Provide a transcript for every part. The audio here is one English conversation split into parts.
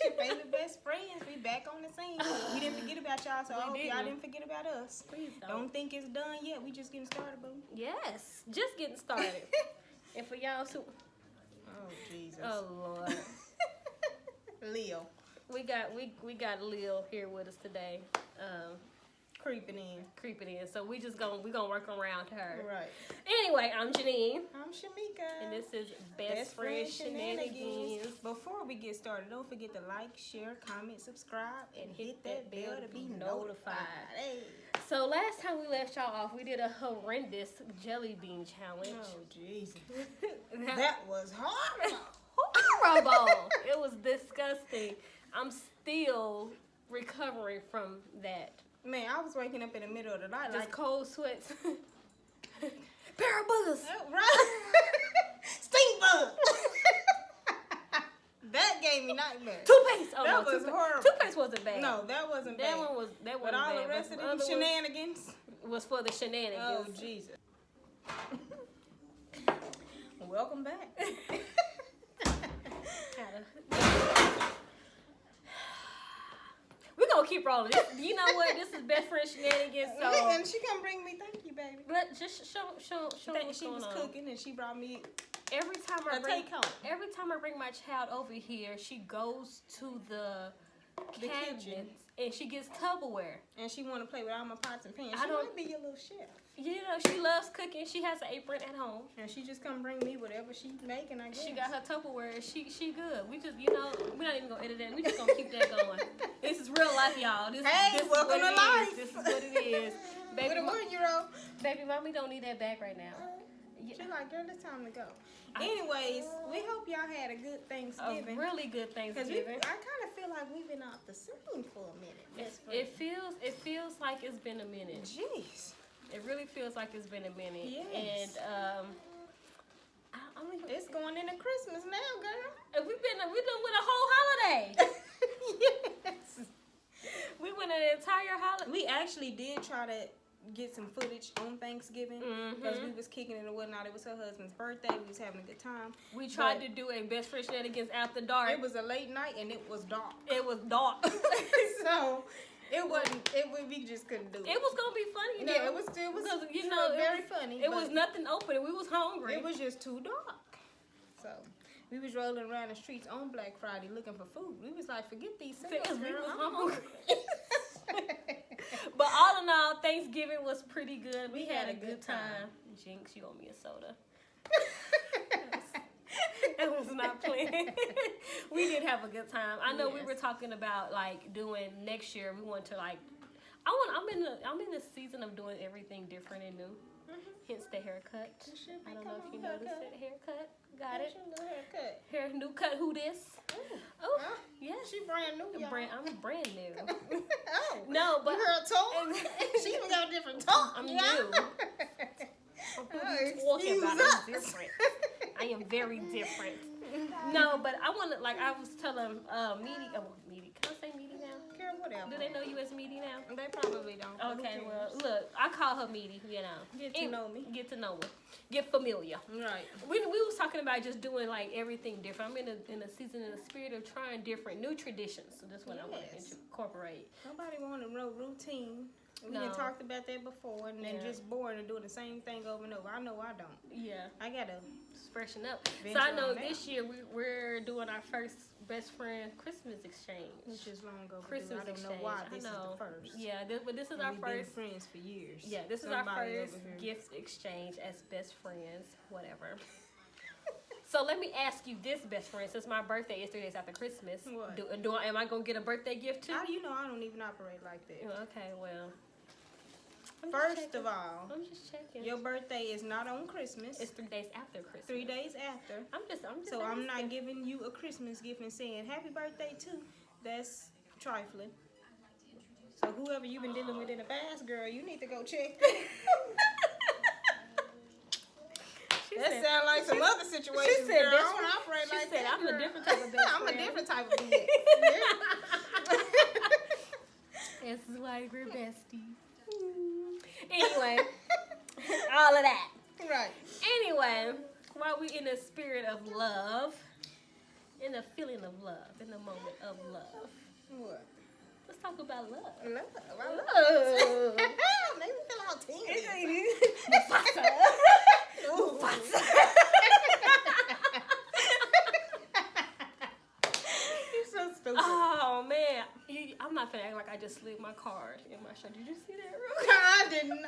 Your favorite best friends. We back on the scene. We didn't forget about y'all, so I hope y'all didn't forget about us. Please Don't think it's done yet. We just getting started, boo. Yes, just getting started. And for y'all who... Oh, Jesus. Oh, Lord. Leo. We got Lil here with us today. Creeping in. So we gonna work around her. Right. Anyway, I'm Janine. I'm Shamika. And this is Best Friend Shenanigans. Before we get started, don't forget to like, share, comment, subscribe, and hit that bell to be notified. Hey. So last time we left y'all off, we did a horrendous jelly bean challenge. Oh, Jesus. That was horrible. Horrible. It was disgusting. I'm still recovering from that. Man, I was waking up in the middle of the night Just like cold sweats. Pair of boogers. Right. Stink bug. That gave me nightmares. Toothpaste. Oh, That no, was horrible. Toothpaste wasn't bad. No, that wasn't that bad. one was that But wasn't all bad. the rest of the them other shenanigans was for the shenanigans. Oh, Jesus. Welcome back. We're gonna keep rolling. You know what? This is Best Friend Shenanigans. So And she come bring me, thank you, baby. but just show what's She going was on. cooking and she brought me Every time I a bring take home. every time I bring my child over here, she goes to the cabinets kitchen. and she gets Tupperware. And she want to play with all my pots and pans. I She don't- want to be your little chef. You know, she loves cooking. She has an apron at home. And she just come bring me whatever she making, I guess. She got her Tupperware. She good. We just, we're not even gonna edit that. We just gonna keep that going. This is real life, y'all. This is welcome what to it life. is. This is what it is. Baby, With a 1-year-old. baby, mommy don't need that bag right now. She like, girl, it's time to go. Anyways, we hope y'all had a good Thanksgiving. A really good Because Thanksgiving. I kind of feel like we've been off the scene for a minute. It feels like it's been a minute. Jeez. It really feels like it's been a minute. Yes. And I mean, It's going into Christmas now, girl. we done with a whole holiday. Yes. We went an entire holiday. We actually did try to get some footage on Thanksgiving because we was kicking it and whatnot. It was her husband's birthday. We was having a good time. We tried to do a Best Friend Shenanigans after dark. It was a late night and it was dark. It was dark. So it wasn't. We just couldn't do it. It was gonna be funny, Yeah, it was. Because, Very funny. It but was nothing open, and we was hungry. It was just too dark. So we was rolling around the streets on Black Friday looking for food. We was like, forget these sales, Because we girl. was I'm hungry. But all in all, Thanksgiving was pretty good. We had a good time. Jinx, you owe me a soda. That was not playing. We did have a good time. I know we were talking about like doing next year. We want to like. I'm in the season of doing everything different and new. Hence the haircut. I don't know if you noticed it. Haircut. Got it. Haircut. Hair new cut. Who this? Oh, yes. She brand new, y'all. I'm brand new. Oh. No, but You heard tone? She even got a different tone. I'm yeah? new. What are you talking about? I'm different. I am very different. No, but I want to, like I was telling Meaty. Can I say Meaty now? Girl, whatever. Do they know you as Meaty now? They probably don't. Okay, well, look, I call her Meaty, you know. Get to know me. Get to know me. Get familiar. Right. We was talking about just doing like everything different. I'm in a season in the spirit of trying different new traditions. So that's what I want to incorporate. Nobody wanted no routine. We No. done talked about that before, and then Yeah. just bored and doing the same thing over and over. I know I don't. Yeah. I gotta. Freshen up. So Venture I know on this year we're doing our first best friend Christmas exchange. Which is long overdue. Christmas I don't exchange. know why I this know. is the first. Yeah, but this is And our we've been first. friends for years. Yeah, this is Somebody our first over here. gift exchange as best friends, whatever. So let me ask you this, best friend, since my birthday is 3 days after Christmas. What? Am I gonna get a birthday gift too? How do you know I don't even operate like that? Okay, well. I'm just First checking. of all, I'm just checking. your birthday is not on Christmas. It's 3 days after Christmas. 3 days after. I'm just. So I'm not asking. giving you a Christmas gift and saying happy birthday too. That's trifling. So whoever you've been dealing with in the past, girl, you need to go check. That sounds like some other situations. She said, girl. I don't operate she like said, that. I'm a girl. different type of best I'm a friend. different type of bitch. This is why we're besties. Anyway, all of that. Right. Anyway, while we in the spirit of love, in the the feeling of love, in the moment of love. What? Let's talk about love. Love. I love. Make me feel all tingly. Mufasa. Mufasa. You're so stupid. Oh man, I'm not finna act like I just slid my card in my shirt. Did you see that real quick? I didn't.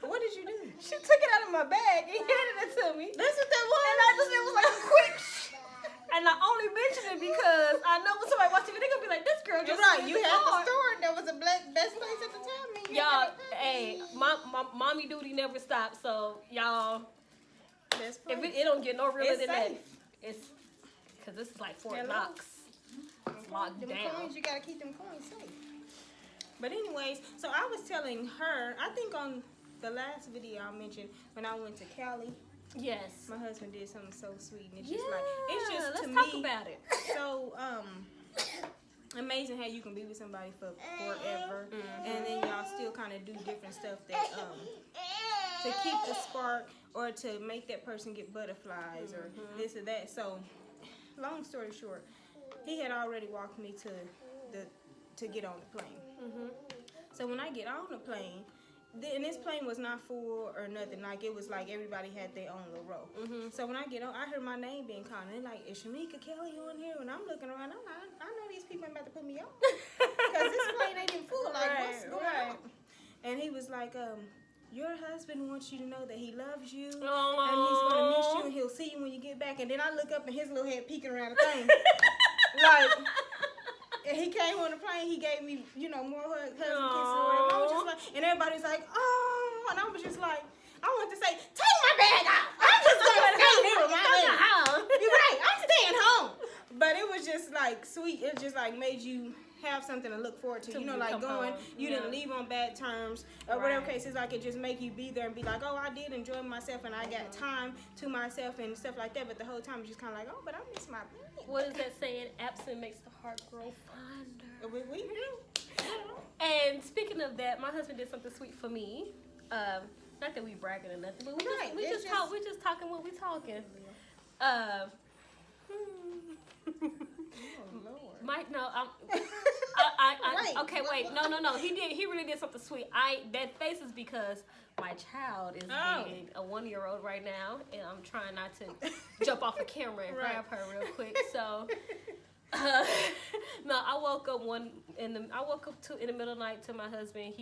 What did you do? She took it out of my bag and handed it to me. That's what that was. And it was like a quick. And I only mention it because I know when somebody watches it, they're gonna be like, "This girl just." You're right. slid You the had the card. store. That was the best place at the time. Man. Y'all, hey, my mommy duty never stops. So y'all, Best if place. it don't get no realer It's than that, safe. it's because this is like Fort Hello? Knox. It's locked Them down. coins, you gotta keep them coins safe. But anyways, so I was telling her, I think on the last video I mentioned when I went to Cali, Yes. my husband did something so sweet, and it's Yeah. just like it's just Let's to talk me about it. so amazing how you can be with somebody for forever, and then y'all still kind of do different stuff that to keep the spark or to make that person get butterflies or this or that. So long story short, he had already walked me to get on the plane. So when I get on the plane, and this plane was not full or nothing. Like it was like everybody had their own little row. So when I get on, I heard my name being called. And they're like, "Is Shamika Kelly on here?" And I'm looking around. I'm like, I know these people ain't about to put me on because this plane ain't even full. Like what's going on? And he was like, "Your husband wants you to know that he loves you, and he's gonna miss you, and he'll see you when you get back." And then I look up and his little head peeking around the thing, like. And he came on the plane. He gave me, more hugs and kisses. Or whatever. I was just like, and everybody was like, "Oh," and I was just like, I wanted to say, "Take my bag out. I'm just gonna stay here with my bag." You're right. I'm staying home. But it was just like sweet. It just like made you have something to look forward to. Like going, home. you didn't leave on bad terms or whatever case. It's like it just make you be there and be like, "Oh, I did enjoy myself and I got time to myself and stuff like that." But the whole time it's just kind of like, "Oh, but I miss my bag." What is that saying? Absent makes the heart grow fonder. We do. And speaking of that, my husband did something sweet for me. Not that we bragging or nothing, but we just talking what we talking. Lord. Mike, no, Wait, okay, wait, no. He really did something sweet. That face is because my child is being a 1-year-old right now, and I'm trying not to jump off the camera and grab her real quick. So, no, I woke up in the middle of the night to my husband.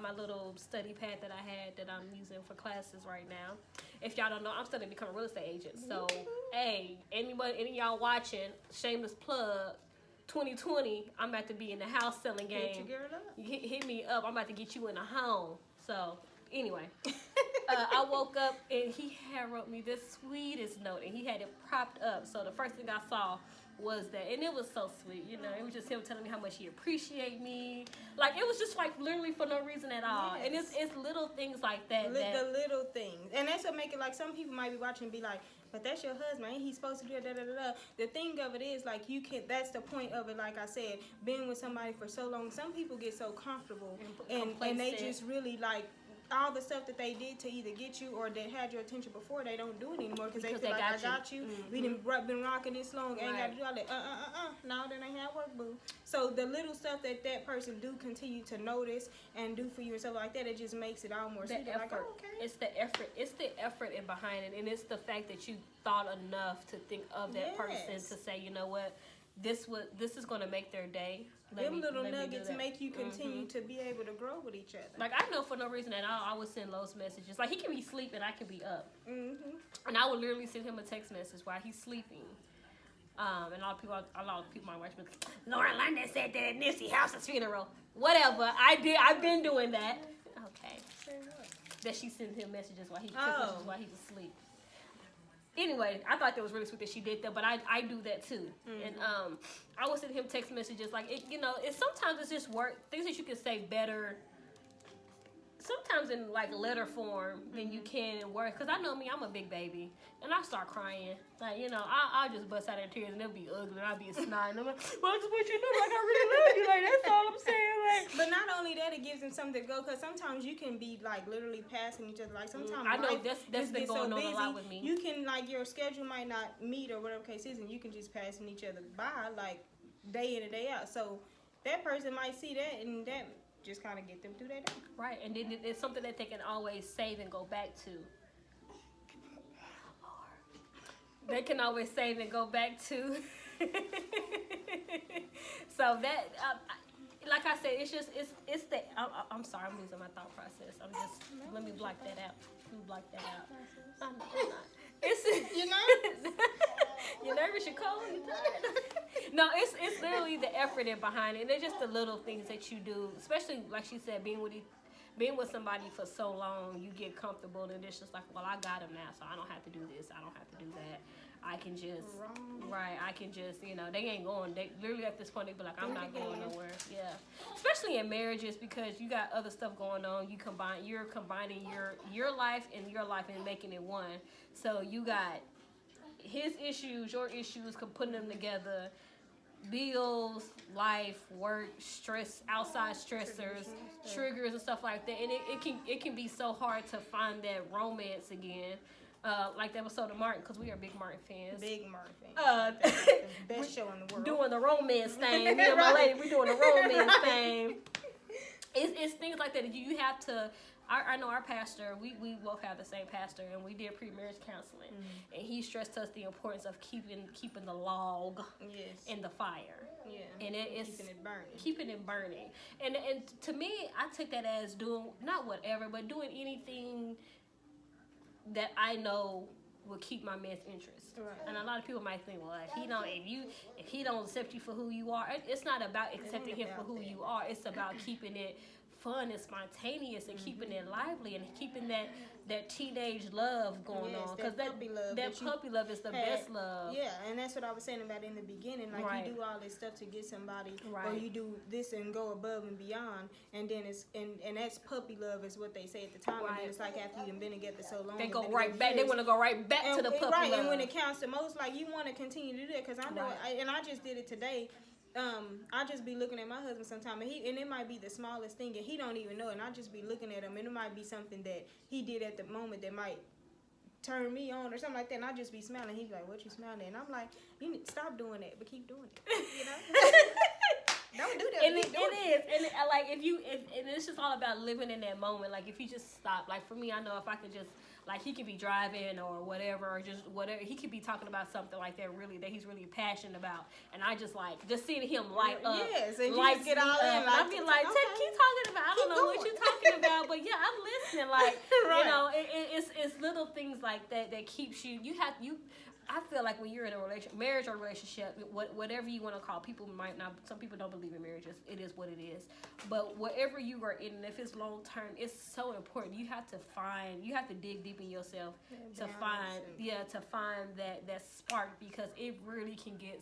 My little study pad that I had that I'm using for classes right now. If y'all don't know, I'm studying to become a real estate agent. So, hey, any of y'all watching, shameless plug. 2020, I'm about to be in the house selling game. Hit your girl up. Hit me up. I'm about to get you in a home. So, anyway, I woke up and he had wrote me the sweetest note, and he had it propped up. So the first thing I saw was that, and it was so sweet. It was just him telling me how much he appreciated me. Like it was just like literally for no reason at all. Yes. And it's little things like that. The little things, and that's what make it like some people might be watching and be like, "But that's your husband, ain't he supposed to do da da da da?" The thing of it is like you can. That's the point of it. Like I said, being with somebody for so long, some people get so comfortable and they just really like. All the stuff that they did to either get you or that had your attention before, they don't do it anymore because they feel like I got you. We done been rocking this long, ain't got to do all that. No, that ain't how it work, boo. So the little stuff that person do continue to notice and do for you and stuff like that, it just makes it all more sweet. Like, oh, okay. It's the effort. It's the effort in behind it, and it's the fact that you thought enough to think of that person to say, you know what, this is going to make their day. Them little nuggets make you continue to be able to grow with each other. Like I know for no reason at all, I would send Lowe's messages. Like he can be sleeping, I can be up, and I would literally send him a text message while he's sleeping. And a lot of people might watch me. Lauren London said that at Nipsey Hussle's funeral. Whatever, I've been doing that. Okay. That she sent him messages while he was asleep. Anyway, I thought that was really sweet that she did that, but I do that too. And I would send him text messages like, it's sometimes it's just things that you can say better sometimes in like letter form than you can in words. Cause I know me, I'm a big baby, and I start crying. Like, you know, I'll just bust out in tears, and it'll be ugly, and I'll be snotting. I'm like, well, I just want you to know, like, I really love you. Like, that's all I'm saying. Like, but not only that, it gives them something to go. Cause sometimes you can be like literally passing each other. Like sometimes I know life that's just been gets going so on busy, a lot with me. you can like your schedule might not meet or whatever case is, and you can just passing each other by like day in and day out. So that person might see that, and that just kind of get them through that day. Right, and then it's something that they can always save and go back to. They can always save and go back to. So that, like I said, it's just it's the. I'm sorry, I'm losing my thought process. Let me block that out. I'm not. It's You know? you're nervous, you're cold, you're tired. No, it's literally the effort in behind it. And it's just the little things that you do, especially like she said, being with somebody for so long, you get comfortable, and it's just like, well, I got him now, so I don't have to do this, I don't have to do that. I can just, I can just, you know, they ain't going. They literally at this point, they be like, I'm not going nowhere. Yeah, especially in marriages, because you got other stuff going on. You're combining your life and your life and making it one. So you got his issues, your issues, putting them together. Bills, life, work, stress, outside stressors, triggers and stuff like that, and it can be so hard to find that romance again. Like the episode of Martin, because we are big Martin fans. Big Martin fans. Best show in the world. Doing the romance thing. Me and my lady, we doing the romance thing. It's things like that you have to. I know our pastor, we both have the same pastor, and we did pre-marriage counseling, and he stressed to us the importance of keeping the log in the fire. Yeah, and it's keeping it burning. And to me, I took that as doing not whatever, but doing anything that I know will keep my man's interest. Right. And a lot of people might think, well, if he don't accept you for who you are, it's not about accepting him for who you are. It's about keeping it fun and spontaneous and keeping it lively and keeping that teenage love going on, because that puppy love is the best love. Yeah, and that's what I was saying about in the beginning. Like you do all this stuff to get somebody, or you do this and go above and beyond, and then it's and that's puppy love is what they say at the time. And then it's like after you've been together so long, they go right back. They want to go right back to the puppy love. And when it counts the most, like you want to continue to do that, because I know, and I just did it today. I just be looking at my husband sometime, and it might be the smallest thing, and he don't even know it, and I just be looking at him, and it might be something that he did at the moment that might turn me on or something like that, and I just be smiling. He's like, "What you smiling at?" And I'm like, "You need to stop doing that, but keep doing it." You know. Don't do that. And it is, and like and it's just all about living in that moment. Like if you just stop. Like for me, I know if I could just. Like he could be driving or whatever, or just whatever. He could be talking about something like that he's really passionate about, and I just seeing him light up. Yes, and you just get all in. I'd be like, keep talking about. I don't know what you're talking about, but yeah, I'm listening. Like you know, it's little things like that keeps you. I feel like when you're in a marriage or relationship, whatever you want to call, some people don't believe in marriages. It is what it is. But whatever you are in, if it's long term, it's so important. You have to dig deep in yourself to find that spark, because it really can get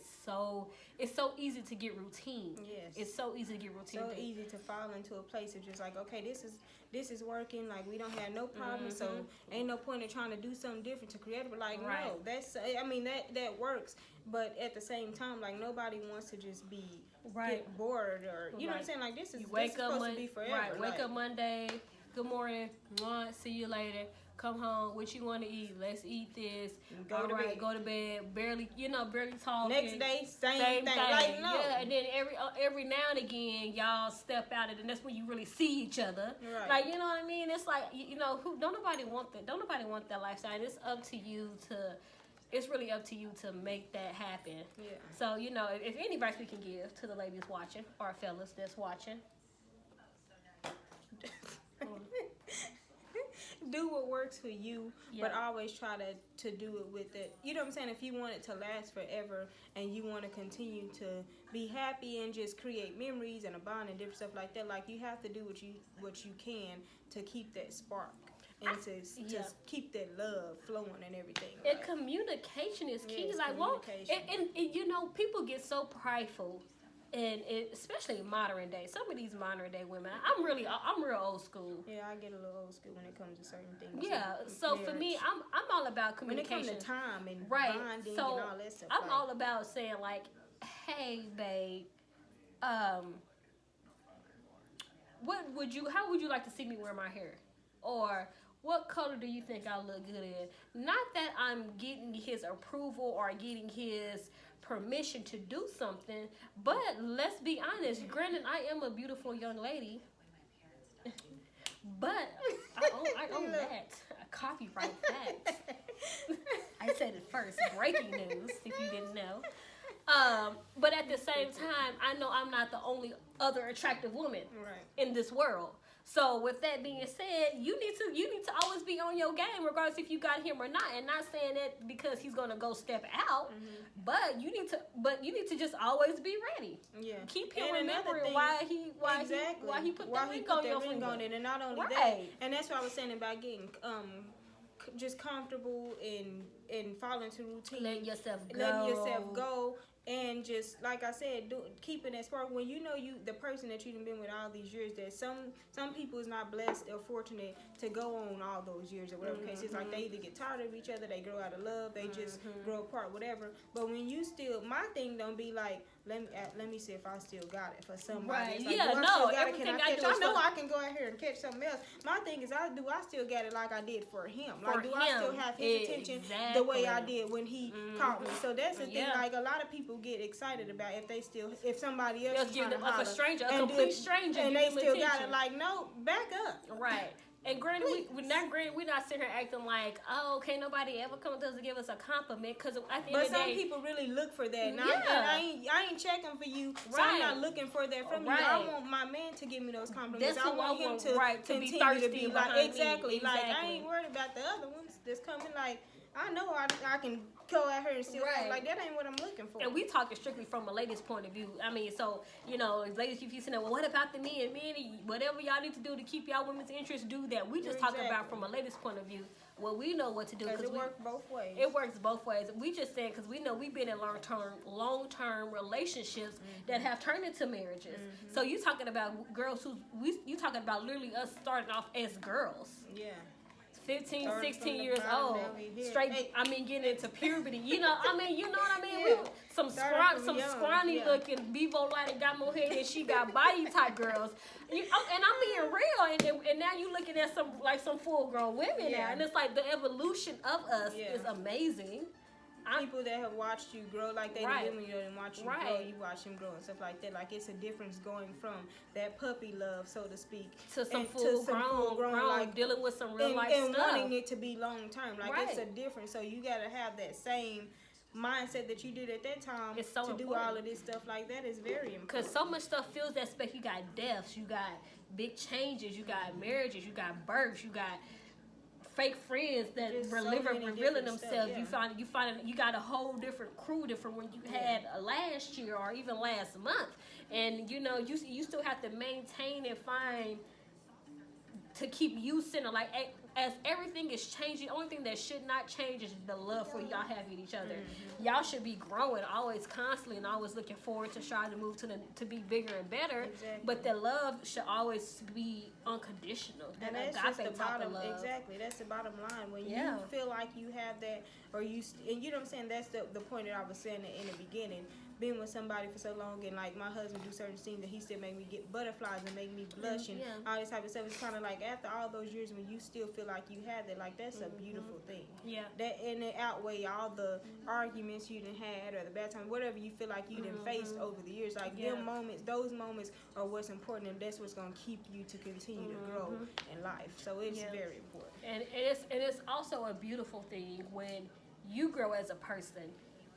it's so easy to get routine. Yes. It's so easy to get routine. So easy to fall into a place of just like, okay, this is working, like we don't have no problem, so ain't no point in trying to do something different to create it. But like, no, that's, I mean, that works, but at the same time, like nobody wants to just be get bored, or you know what I'm saying, like this is supposed to be forever. Right, wake up Monday, good morning, see you later. Come home, what you want to eat? Let's eat this. Go to bed. Barely talking. Next day, same thing. Like, no. Yeah, and then every now and again, y'all step out, and that's when you really see each other. Right. Like, you know what I mean? It's like, don't nobody want that. Don't nobody want that lifestyle. It's up to you to. It's really up to you to make that happen. Yeah. So, if any advice we can give to the ladies watching, or fellas that's watching. Do what works for you, but always try to do it with it. You know what I'm saying? If you want it to last forever and you want to continue to be happy and just create memories and a bond and different stuff like that, like you have to do what you can to keep that spark and to keep that love flowing and everything. And communication is key. Like, well, and people get so prideful and especially modern day. Some of these modern day women, I'm real old school. Yeah, I get a little old school when it comes to certain things. Yeah, so for me, I'm all about communication. When it comes to time and right. bonding So and all that stuff. I'm all about saying like, hey, babe, how would you like to see me wear my hair? Or what color do you think I look good in? Not that I'm getting his approval or getting his permission to do something, but let's be honest. Granted, I am a beautiful young lady, but I own that. Copyright that. I said it first. Breaking news, if you didn't know. But at the same time, I know I'm not the only other attractive woman in this world. So with that being said, you need to always be on your game, regardless if you got him or not. And not saying that because he's gonna go step out, but you need to just always be ready. Yeah. Keep him remembering why he put the ring on your finger. And not only that, and that's what I was saying about getting just comfortable and following to routine, letting yourself go. And just like I said, keeping that spark. When you know the person that you've been with all these years, that some people is not blessed or fortunate to go on all those years or whatever case. It's like they either get tired of each other, they grow out of love, they just grow apart, whatever. But when you still, my thing don't be like, let me see if I still got it for somebody. Right. It's like, Everything I do. I know I can go out here and catch something else. My thing is, I still got it like I did for him. Like, I still have his attention the way I did when he caught me? So that's the thing. Like, a lot of people get excited about if somebody else give them a stranger, a complete stranger, and they still got it. Like, no, back up. Right. And granted, we're not sitting here acting like, oh, can't nobody ever come to us to give us a compliment, because at the end of the day, some people really look for that. And I ain't checking for you, so I'm not looking for that from you. I want my man to give me those compliments. I want him to continue be thirsty to be like, exactly. Like, I ain't Exactly. worried about the other ones that's coming. Like, I know I can go out here and still act like that ain't what I'm looking for. And we talking strictly from a lady's point of view. I mean, so, ladies, if you saying, well, what about the men? Whatever y'all need to do to keep y'all women's interests, do that. We just talking about from a lady's point of view. Well, we know what to do. Because it works both ways. It works both ways. We just saying, because we know we've been in long-term relationships that have turned into marriages. So you talking about girls you talking about literally us starting off as girls. Yeah. 15, 16 years old, straight. I mean, getting into puberty. You know what I mean? Yeah. Some scrawny looking Bevo Light got more hair than she got body type girls. And I'm being real. And now you looking at some full grown women now, and it's like the evolution of us is amazing. People that have watched you grow, like they did when you didn't watch you grow, you watch them grow and stuff like that. Like, it's a difference going from that puppy love, so to speak, to some full grown, like dealing with some real life stuff. And wanting it to be long term. Like, it's a difference. So you got to have that same mindset that you did at that time to do all of this stuff like that is very important. Because so much stuff fills that space. You got deaths, you got big changes, you got marriages, you got births, you got fake friends that revealing themselves. Stuff, you got a whole different crew different when you had last year or even last month, and you still have to maintain and find to keep you center. Like, as everything is changing, the only thing that should not change is the love for y'all have in each other. Y'all should be growing always, constantly, and always looking forward to trying to move to be bigger and better. Exactly. But the love should always be unconditional. And that's just the bottom. Exactly, that's the bottom line. When you feel like you have that, or and you know what I'm saying. That's the point that I was saying in the beginning. Being with somebody for so long, and like my husband do certain things that he still make me get butterflies and make me blush and all this type of stuff. It's kind of like after all those years when you still feel like you have that, like that's a beautiful thing. Yeah. That, and it outweigh all the arguments you done had or the bad time, whatever you feel like you done faced over the years. Like those moments are what's important, and that's what's gonna keep you to continue to grow in life. So it's very important. And it's also a beautiful thing when you grow as a person,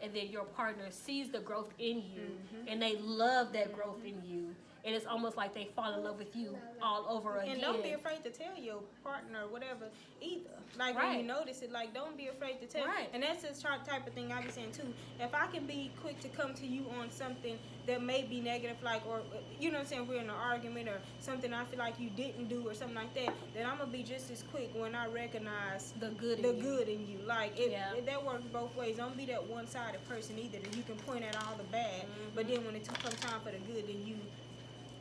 and then your partner sees the growth in you, and they love that growth in you, and it's almost like they fall in love with you all over again. And don't be afraid to tell your partner or whatever either. Like Right. when you notice it, like don't be afraid to tell. Right. And that's the type of thing I be saying too. If I can be quick to come to you on something that may be negative, like, or you know what I'm saying, we're in an argument or something I feel like you didn't do or something like that, then I'm gonna be just as quick when I recognize the good in you. Like Yeah. that works both ways. Don't be that one-sided person either that you can point at all the bad, but then when it comes time for the good, then you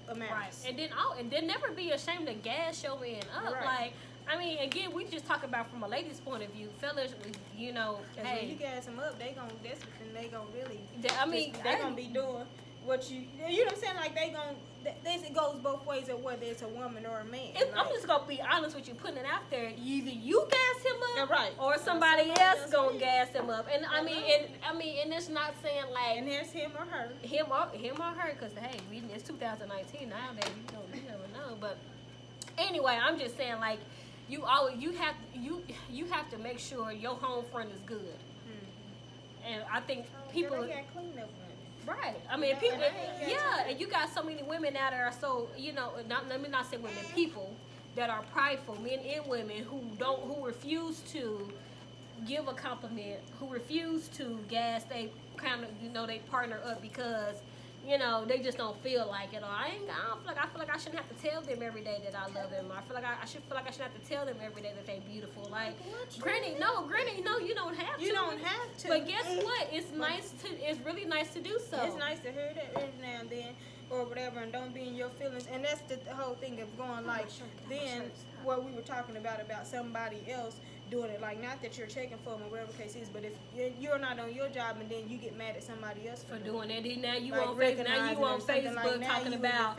Right. And then never be ashamed to gas your man up. Right. Like, I mean, again, we just talk about from a lady's point of view, fellas. You know, hey, when you gas them up, they gonna they gonna really. They gonna be doing what you know what I'm saying. Like they gonna. It goes both ways of whether it's a woman or a man. I'm just gonna be honest with you, putting it out there. Either you gas him up, right, or somebody else gonna gas him up. And I mean, and it's not saying like. And there's him or her. Him or her, because hey, it's 2019 nowadays. You never know. But anyway, I'm just saying like, you have to make sure your home front is good. And I think people. They got clean up. Right. I mean, people. Yeah, and you got so many women out there. So let me not say women, people that are prideful, men and women who refuse to give a compliment, who refuse to gas they they partner up because they just don't feel like it. Or I feel like I shouldn't have to tell them every day that I love them. I feel like I shouldn't have to tell them every day that they're beautiful. Like, granny, no, you don't have to. You don't have to. But guess what? It's really nice to do so. It's nice to hear that every now and then or whatever, and don't be in your feelings. And that's the whole thing of going like then what we were talking about somebody else doing it, like not that you're checking for them or whatever the case is, but if you're not on your job and then you get mad at somebody else for doing it, now you like on Facebook like talking about,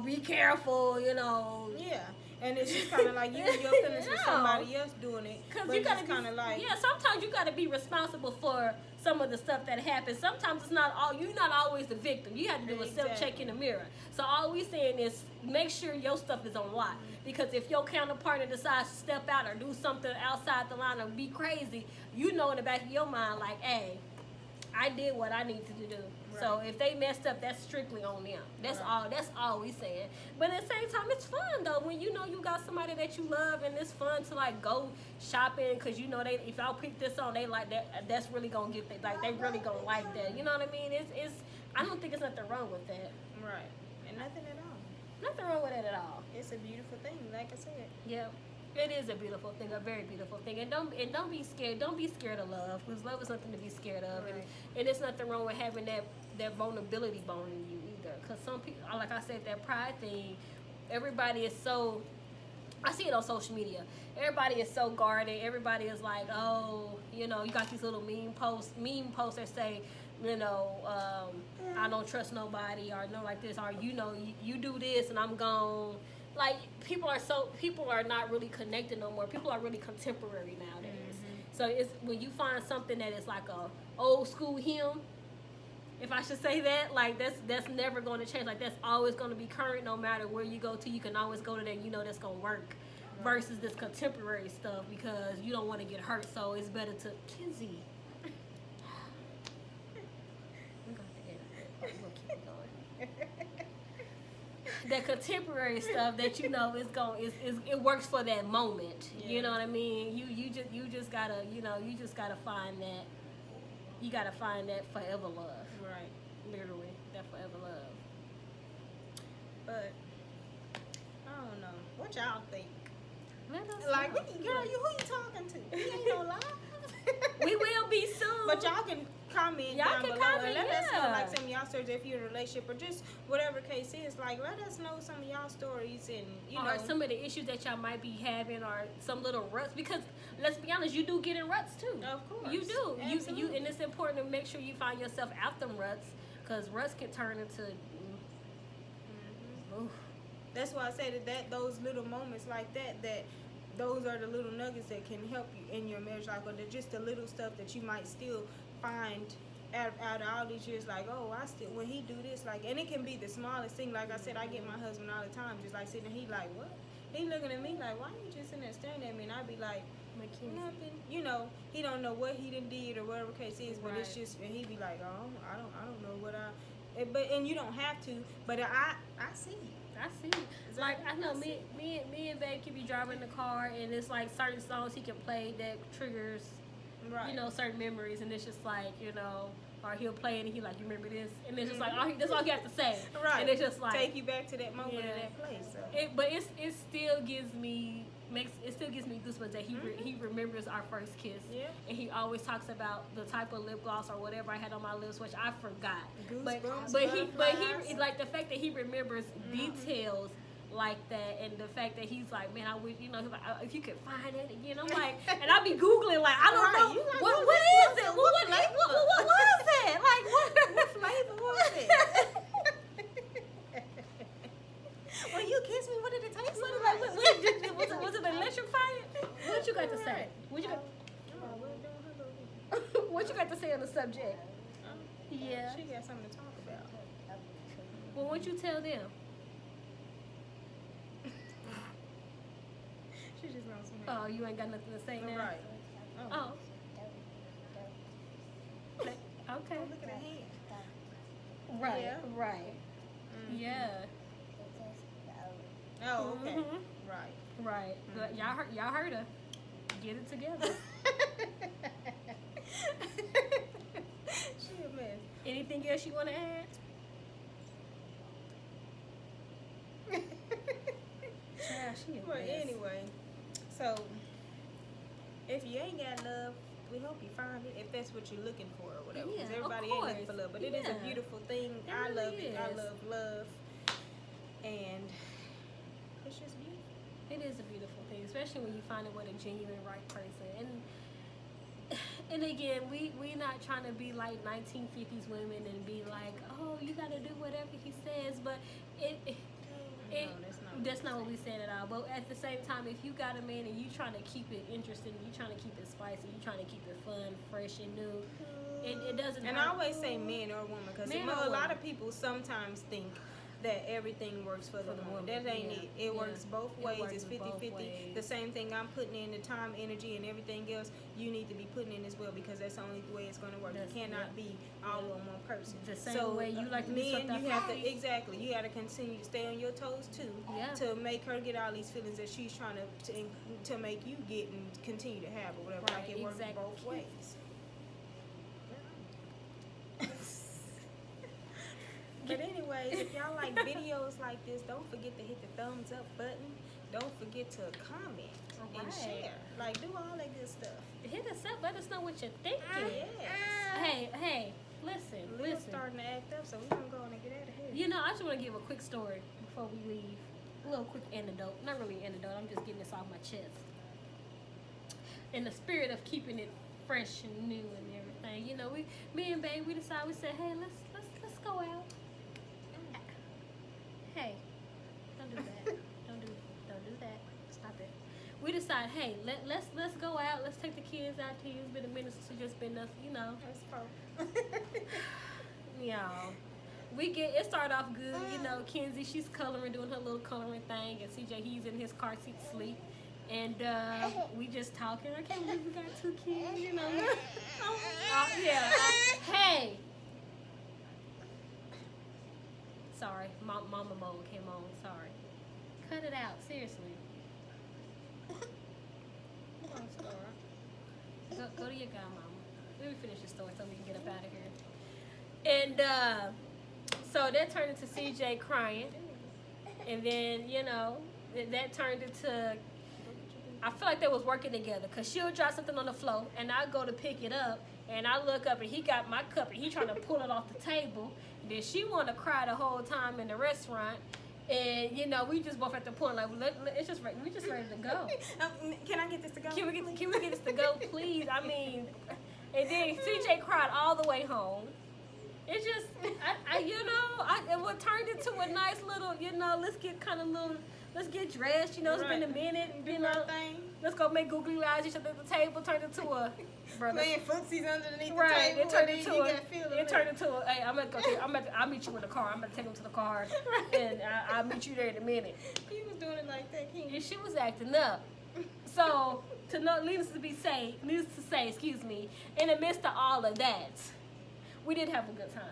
be careful, Yeah, and it's just kind of like you and your feelings for somebody else doing it, but you gotta it's kind of like sometimes you got to be responsible for some of the stuff that happens. Sometimes you're not always the victim. You have to do a self-check in the mirror. So all we saying is make sure your stuff is on lock. Because if your counterpart decides to step out or do something outside the line or be crazy, in the back of your mind, like, hey, I did what I needed to do. Right. So if they messed up, that's strictly on them. That's all. That's all we saying. But at the same time, it's fun though when you got somebody that you love, and it's fun to like go shopping because if y'all pick this on, they like that. That's really gonna get they really gonna like that. You know what I mean? It's. I don't think it's nothing wrong with that. Right. And nothing at all. Nothing wrong with it at all. It's a beautiful thing, like I said. Yeah. It is a beautiful thing, a very beautiful thing, and don't be scared. Don't be scared of love, because love is nothing to be scared of, Right. and it's nothing wrong with having that vulnerability bone in you either. Because some people, like I said, that pride thing, everybody is so. I see it on social media. Everybody is so guarded. Everybody is like, oh, you got these little meme posts that say, I don't trust nobody, or no like this, or you do this and I'm gone. Like people are not really connected no more. People are really contemporary nowadays. Mm-hmm. So it's when you find something that is like a old school hymn, if I should say that, like that's never going to change. Like that's always going to be current no matter where you go to. You can always go to that. That's going to work. Right. Versus this contemporary stuff because you don't want to get hurt. So it's better to Kenzie. We'll keep going. That contemporary stuff that it works for that moment. Yeah. You know what I mean? You just gotta find that. You gotta find that forever love. Right. Literally, that forever love. But I don't know. What y'all think? Like, girl, who you talking to? You ain't no lie. We will be soon. But y'all can comment down below and let us know like some of y'all stories if you're in a relationship or just whatever case is. Like let us know some of y'all stories and or some of the issues that y'all might be having or some little ruts, because let's be honest, you do get in ruts too. Of course. You do. Absolutely. You and it's important to make sure you find yourself out them ruts, because ruts can turn into That's why I say that those little moments like that those are the little nuggets that can help you in your marriage, like, or just the little stuff that you might still find out of all these years, like, oh, when he do this, like, and it can be the smallest thing. Like I said, I get my husband all the time, just like sitting there, he like, what? He looking at me like, why you just sitting there staring at me? And I be like, nothing. He don't know what he done did or whatever case is, but it's just, and he be like, oh, I don't know what and you don't have to. But I see. I see. Like I know me and Babe could be driving the car, and it's like certain songs he can play that triggers, Right. you know, certain memories, and it's just like, you know, or he'll play it and he like, you remember this, and it's just like that's all he has to say, Right. and it's just like take you back to that moment Yeah. in that place. So. But it still gives me goosebumps that he remembers our first kiss. Yeah. And he always talks about the type of lip gloss or whatever I had on my lips, which I forgot. Goosebumps, But he butterflies. like the fact that he remembers details like that, and the fact that he's like, man, I wish, you know, he's like, if you could find it again. I'm like, and I be googling like, I don't Right, know you like, what what is it? flavor? What was it? Like What flavor was it? When you kissed me, what did it taste like? Was it electrifying? What you got to say? What you got? What you got to say on the subject? Yeah. She got something to talk about. Well, what you tell them? She just knows something. Oh, you ain't got nothing to say now. Right. Oh. Okay. Oh, look at her hand. Right. Yeah. Right. Mhm. Yeah. Oh, okay. Mhm. Right. Right. But y'all heard her. Get it together. She a mess. Anything else you want to add? Child, she a But mess. anyway, so if you ain't got love, we hope you find it if that's what you're looking for or whatever. 'Cause Yeah, of everybody ain't looking course. for love, but it is a Yeah. beautiful thing. It I really love it. I is. love love, and it's just beautiful. It is a beautiful thing, especially when you find it with a genuine right person. And again, we not trying to be like 1950s women and be like, oh, you got to do whatever he says, but that's not what we said at all. But at the same time, if you got a man and you trying to keep it interesting, you trying to keep it spicy, you trying to keep it fun, fresh, and new, it doesn't. And hurt. I always say man or woman because Man or a lot woman. of people sometimes think that everything works for the woman. That ain't Yeah. it. It Yeah. works both It ways. works It's both 50-50. ways. The same thing I'm putting in, the time, energy, and everything else, you need to be putting in as well because that's the only way it's going to work. That's- you cannot yeah. be all on one person. The same way you like to be men, swept you off have your to feet. exactly. You got to continue to stay on your toes too Yeah. to make her get all these feelings that she's trying to make you get and continue to have or whatever. Right, Like it works exactly. both ways. But anyways, if y'all like videos like this, don't forget to hit the thumbs up button. Don't forget to comment and Right. share. Like, do all that good stuff. Hit us up. Let us know what you're thinking. Yes. Hey, listen. Lil's starting to act up, so we're going to go on and get out of here. You know, I just want to give a quick story before we leave. A little quick anecdote. Not really an anecdote. I'm just getting this off my chest. In the spirit of keeping it fresh and new and everything, you know, me and Babe, we decided. We said, hey, let's go out. Hey, don't do that. don't do that. Stop it. We decided, hey, let's go out. Let's take the kids out to you. It's been a minute since it's just been us, you know. That's fun. Y'all, it started off good, you know. Kenzie, she's coloring, doing her little coloring thing, and CJ, he's in his car seat sleep, and we just talking. I can't believe we got 2 kids, you know. Yeah. Hey. Sorry, Mama mode came on. Sorry. Cut it out, seriously. Go to your guy, Mama. Let me finish the story so we can get up out of here. And so that turned into CJ crying. And then, you know, that turned into, I feel like they was working together. Because she'll drop something on the floor, and I go to pick it up. And I look up, and he got my cup, and he trying to pull it off the table. And then she want to cry the whole time in the restaurant. And, you know, we just both at the point, like, it's just we just ready to go. Can I get this to go? Can we get this to go, please? I mean, and then CJ cried all the way home. It just, it what turned into a nice little, you know, let's get dressed, you know, it's been a minute, you know, let's go make googly eyes each other at the table, turned into a, brother. Playing footsies underneath the Right, table. it turned into a, hey, I'll meet you in the car, I'm gonna take him to the car, and I'll meet you there in a minute. He was doing it like that, And she was acting up. So, needless to say, excuse me, in the midst of all of that, we did have a good time.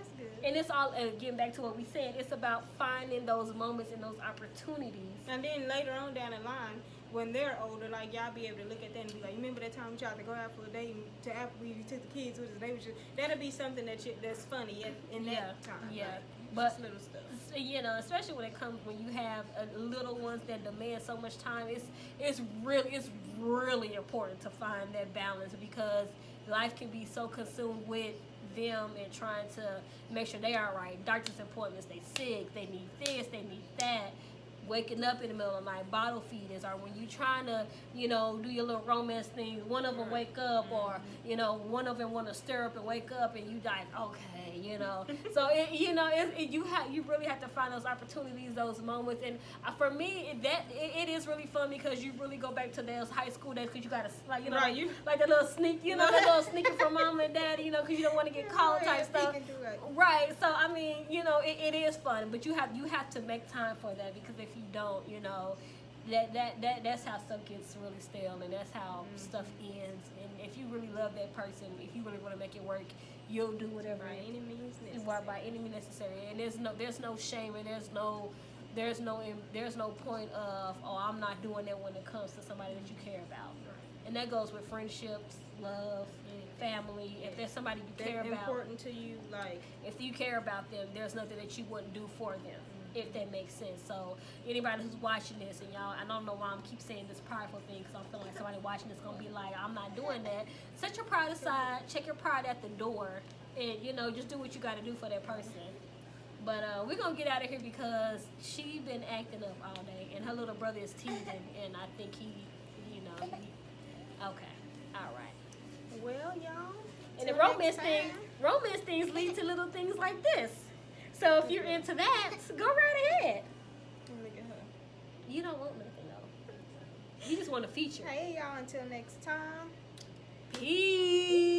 that's good. And it's all, getting back to what we said, it's about finding those moments and those opportunities. And then later on down the line, when they're older, like y'all be able to look at that and be like, remember that time we tried to go out for a day to Applebee's, you took the kids with us, they was just, that'll be something that's funny in that time. Yeah, like, but just little stuff. you know, especially when it comes when you have little ones that demand so much time, it's really important to find that balance, because life can be so consumed with them and trying to make sure they are right. Doctor's appointments, they sick, they need this, they need that. Waking up in the middle of the night, bottle feeders, or when you trying to, you know, do your little romance thing, one of them wake up, or, you know, one of them want to stir up and wake up, and you like, okay, you know. So, you really have to find those opportunities, those moments. And for me, it is really fun, because you really go back to those high school days, because you got to, like, you know, right, like the little sneak, you know, the little sneaking from mom and daddy, you know, because you don't want to get caught type stuff. Right. So, I mean, you know, it is fun, but you have to make time for that, because if you don't, you know, that's how stuff gets really stale, and that's how stuff ends. And if you really love that person, if you really want to make it work, you'll do whatever by any means necessary. By any means necessary. And there's no shame, and there's no point of, oh, I'm not doing that when it comes to somebody that you care about. And that goes with friendships, love, family. If there's somebody you care about, important to you, like, if you care about them, there's nothing that you wouldn't do for them, if that makes sense. So anybody who's watching this, and y'all, I don't know why I'm keep saying this prideful thing, because I feel like somebody watching this gonna be like, I'm not doing that. Set your pride aside, check your pride at the door, and, you know, just do what you got to do for that person. But we're gonna get out of here, because she been acting up all day, and her little brother is teasing, and I think he okay, all right. well, y'all. And the till romance next romance things lead to little things like this. So if you're into that, go right ahead. time. Look at her. You don't want nothing though. You just want a feature. Hey, y'all. Until next time. Peace.